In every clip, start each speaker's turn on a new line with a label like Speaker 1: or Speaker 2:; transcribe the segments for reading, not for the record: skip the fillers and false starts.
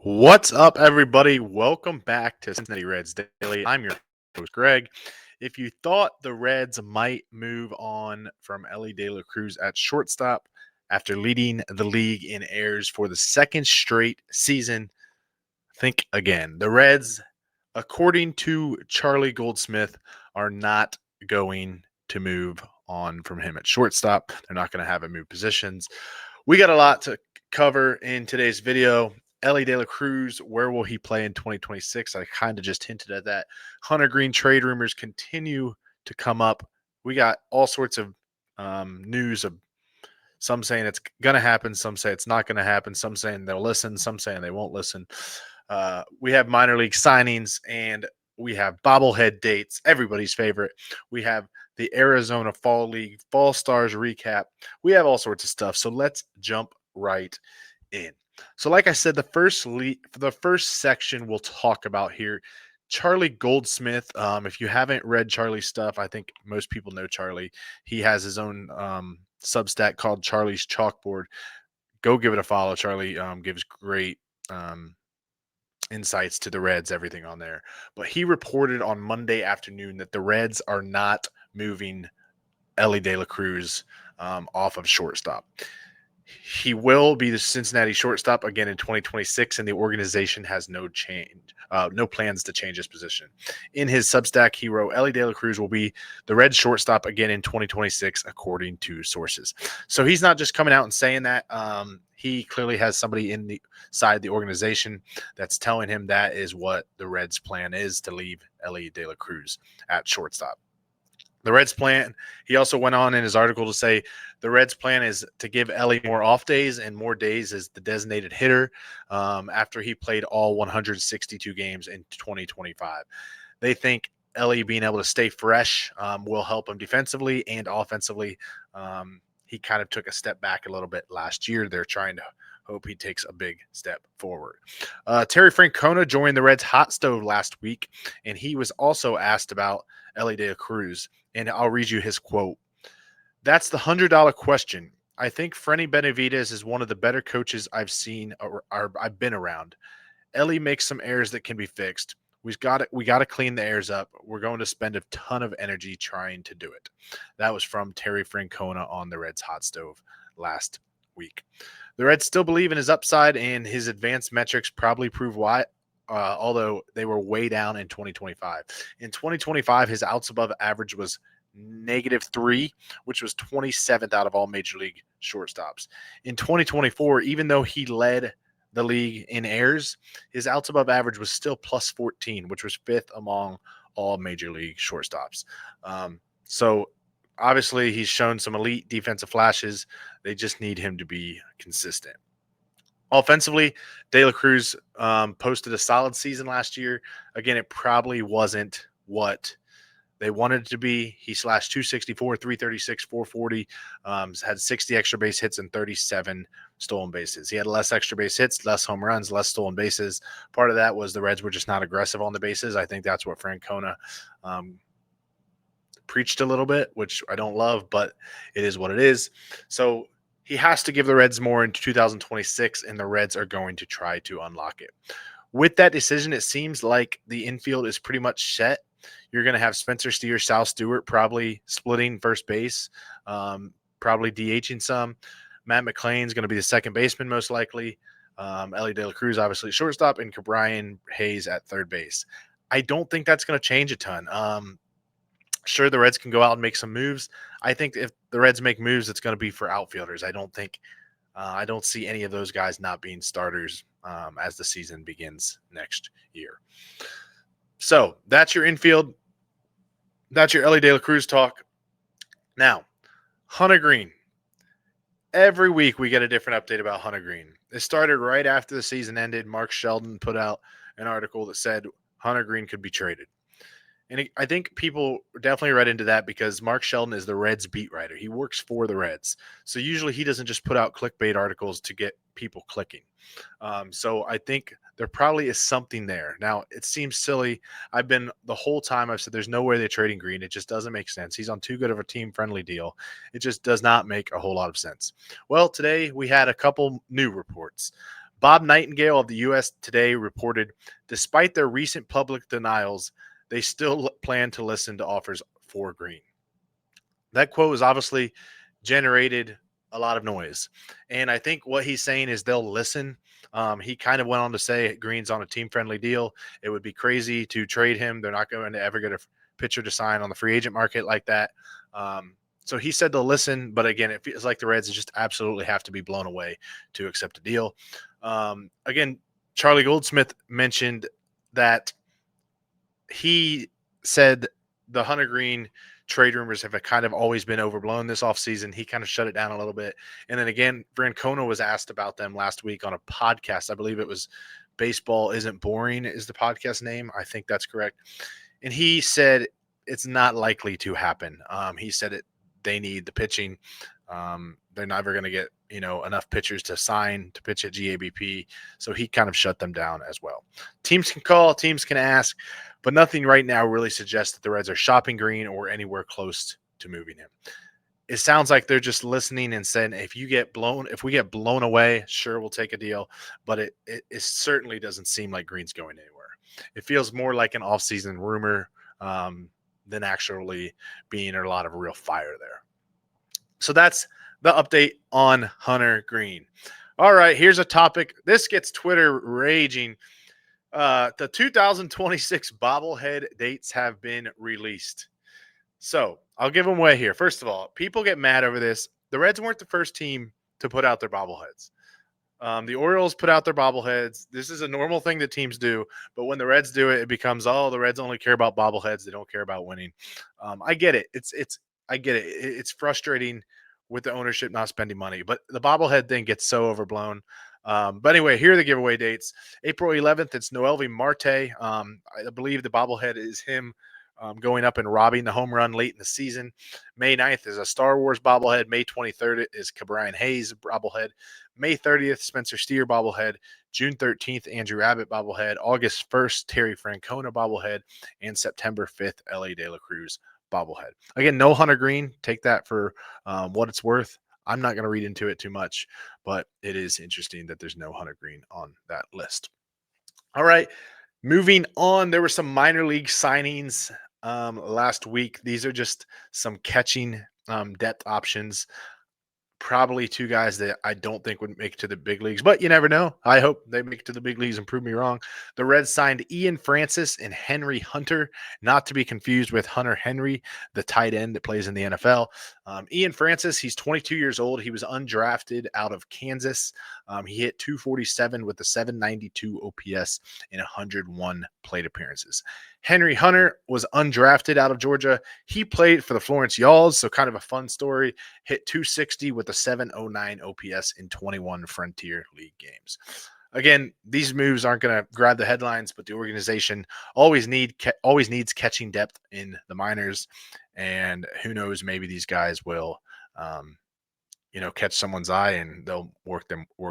Speaker 1: What's up, everybody? Welcome back to Cincinnati Reds Daily. I'm your host, Greg. If you thought the Reds might move on from Elly De La Cruz at shortstop after leading the league in errors for the second straight season, think again. The Reds, according to Charlie Goldsmith, are not going to move on from him at shortstop. They're not going to have him move positions. We got a lot to cover in today's video. Elly De La Cruz, where will he play in 2026? I kind of just hinted at that. Hunter Green trade rumors continue to come up. We got all sorts of news of some saying it's going to happen, some say it's not going to happen, some saying they'll listen, some saying they won't listen. We have minor league signings and we have bobblehead dates, everybody's favorite. We have the Arizona Fall League Fall Stars recap. We have all sorts of stuff. So let's jump right in. So like I said, the first section we'll talk about here, Charlie Goldsmith. If you haven't read Charlie's stuff, I think most people know Charlie. He has his own Substack called Charlie's Chalkboard. Go give it a follow. Charlie gives great insights to the Reds, everything on there. But he reported on Monday afternoon that the Reds are not moving Elly De La Cruz off of shortstop. He will be the Cincinnati shortstop again in 2026, and the organization has no plans to change his position. In his Substack, he wrote, Elly De La Cruz will be the Reds shortstop again in 2026, according to sources. So he's not just coming out and saying that. He clearly has somebody inside the organization that's telling him that is what the Reds' plan is, to leave Elly De La Cruz at shortstop. The Reds' plan, he also went on in his article to say the Reds' plan is to give Elly more off days and more days as the designated hitter after he played all 162 games in 2025. They think Elly being able to stay fresh will help him defensively and offensively. He kind of took a step back a little bit last year. They're trying to hope he takes a big step forward. Terry Francona joined the Reds hot stove last week, and he was also asked about Elly De La Cruz. And I'll read you his quote. That's the $100 question. I think Freddie Benavides is one of the better coaches I've seen or I've been around. Elly makes some errors that can be fixed. We got to clean the errors up. We're going to spend a ton of energy trying to do it. That was from Terry Francona on the Reds hot stove last week. The Reds still believe in his upside, and his advanced metrics probably prove why, although they were way down in 2025. In 2025, his outs above average was -3, which was 27th out of all major league shortstops. In 2024, even though he led the league in errors, his outs above average was still +14, which was 5th among all major league shortstops. So obviously he's shown some elite defensive flashes. They just need him to be consistent. Offensively, De La Cruz posted a solid season last year. Again, it probably wasn't what they wanted it to be. He slashed 264, 336, 440, had 60 extra base hits and 37 stolen bases. He had less extra base hits, less home runs, less stolen bases. Part of that was the Reds were just not aggressive on the bases. I think that's what Francona preached a little bit, which I don't love, but it is what it is. So he has to give the Reds more in 2026, and the Reds are going to try to unlock it. With that decision, it seems like the infield is pretty much set. You're going to have Spencer Steer, Sal Stewart probably splitting first base, probably DHing some. Matt McLain is going to be the second baseman most likely. Elly De La Cruz, obviously, shortstop, and Brian Hayes at third base. I don't think that's going to change a ton. Sure, the Reds can go out and make some moves. I think if the Reds make moves, it's going to be for outfielders. I don't see any of those guys not being starters as the season begins next year. So that's your infield. That's your Elly De La Cruz talk. Now, Hunter Green. Every week we get a different update about Hunter Green. It started right after the season ended. Mark Sheldon put out an article that said Hunter Green could be traded. And I think people definitely read into that because Mark Sheldon is the Reds beat writer. He works for the Reds. So usually he doesn't just put out clickbait articles to get people clicking. So I think there probably is something there. Now, it seems silly. The whole time I've said there's no way they're trading Green. It just doesn't make sense. He's on too good of a team-friendly deal. It just does not make a whole lot of sense. Well, today we had a couple new reports. Bob Nightingale of the U.S. Today reported, despite their recent public denials, they still plan to listen to offers for Green. That quote was obviously generated a lot of noise. And I think what he's saying is they'll listen. He kind of went on to say Green's on a team friendly deal. It would be crazy to trade him. They're not going to ever get a pitcher to sign on the free agent market like that. So he said they'll listen. But again, it feels like the Reds just absolutely have to be blown away to accept a deal. Again, Charlie Goldsmith mentioned that he said the Hunter Green trade rumors have kind of always been overblown this offseason. He kind of shut it down a little bit. And then again, Francona was asked about them last week on a podcast. I believe it was Baseball Isn't Boring is the podcast name. I think that's correct. And he said it's not likely to happen. He said they need the pitching. They're never going to get enough pitchers to sign to pitch at GABP. So he kind of shut them down as well. Teams can call, teams can ask, but nothing right now really suggests that the Reds are shopping Green or anywhere close to moving him. It sounds like they're just listening and saying, if we get blown away, sure, we'll take a deal. But it certainly doesn't seem like Green's going anywhere. It feels more like an offseason rumor than actually being a lot of real fire there. So that's the update on Hunter Green. All right, here's a topic. This gets Twitter raging. The 2026 bobblehead dates have been released. So I'll give them away here. First of all, people get mad over this. The Reds weren't the first team to put out their bobbleheads. The Orioles put out their bobbleheads. This is a normal thing that teams do. But when the Reds do it, it becomes, the Reds only care about bobbleheads. They don't care about winning. I get it. I get it. It's frustrating with the ownership not spending money, but the bobblehead thing gets so overblown. But anyway, here are the giveaway dates. April 11th, it's Noelvi Marte. I believe the bobblehead is him going up and robbing the home run late in the season. May 9th is a Star Wars bobblehead. May 23rd is Cabrian Hayes bobblehead. May 30th, Spencer Steer bobblehead. June 13th, Andrew Abbott bobblehead. August 1st, Terry Francona bobblehead. And September 5th, Elly De La Cruz bobblehead. Again, no Hunter Green. Take that for what it's worth. I'm not going to read into it too much, but it is interesting that there's no Hunter Green on that list. All right, moving on. There were some minor league signings last week. These are just some catching depth options. Probably two guys that I don't think would make it to the big leagues, but you never know. I hope they make it to the big leagues and prove me wrong. The Reds signed Ian Francis and Henry Hunter, not to be confused with Hunter Henry, the tight end that plays in the NFL. Ian Francis, he's 22 years old. He was undrafted out of Kansas. He hit 247 with a 792 OPS in 101 plate appearances. Henry Hunter was undrafted out of Georgia. He played for the Florence Yalls, so kind of a fun story. Hit 260 with a 709 OPS in 21 Frontier League games. Again, these moves aren't going to grab the headlines, but the organization always needs catching depth in the minors, and who knows, maybe these guys will catch someone's eye and they'll work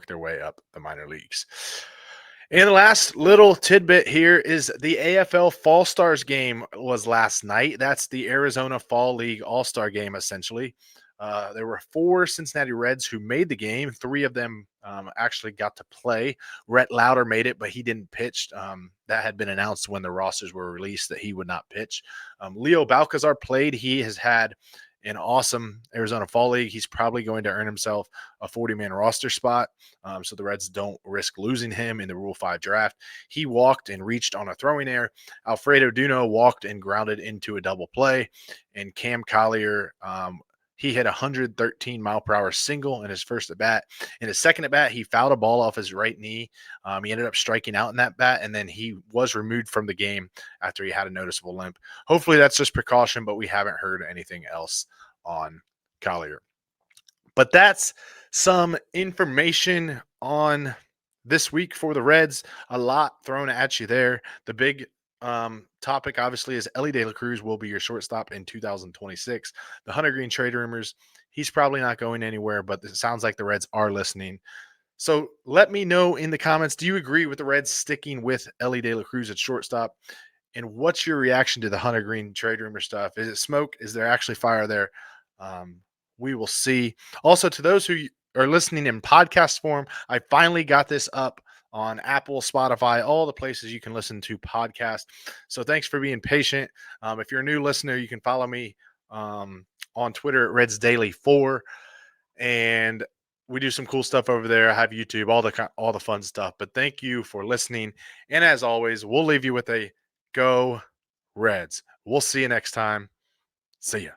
Speaker 1: their way up the minor leagues. And the last little tidbit here is the AFL Fall Stars game was last night. That's the Arizona Fall League All-Star game, essentially. There were 4 Cincinnati Reds who made the game. 3 of them actually got to play. Rhett Lauder made it, but he didn't pitch. That had been announced when the rosters were released that he would not pitch. Leo Balcazar played. He has had an awesome Arizona Fall League. He's probably going to earn himself a 40-man roster spot, so the Reds don't risk losing him in the Rule 5 draft. He walked and reached on a throwing error. Alfredo Duno walked and grounded into a double play, and Cam Collier, he hit a 113-mile-per-hour single in his first at-bat. In his second at-bat, he fouled a ball off his right knee. He ended up striking out in that bat, and then he was removed from the game after he had a noticeable limp. Hopefully that's just precaution, but we haven't heard anything else on Collier. But that's some information on this week for the Reds. A lot thrown at you there. The big topic obviously is Elly De La Cruz will be your shortstop in 2026. The Hunter Green trade rumors, he's probably not going anywhere, but it sounds like the Reds are listening. So let me know in the comments, do you agree with the Reds sticking with Elly De La Cruz at shortstop? And what's your reaction to the Hunter Green trade rumor stuff? Is it smoke? Is there actually fire there? We will see. Also, to those who or listening in podcast form. I finally got this up on Apple, Spotify, all the places you can listen to podcasts. So thanks for being patient. If you're a new listener, you can follow me on Twitter at Reds Daily 4, and we do some cool stuff over there. I have YouTube, all the fun stuff. But thank you for listening, and as always, we'll leave you with a go Reds. We'll see you next time. See ya.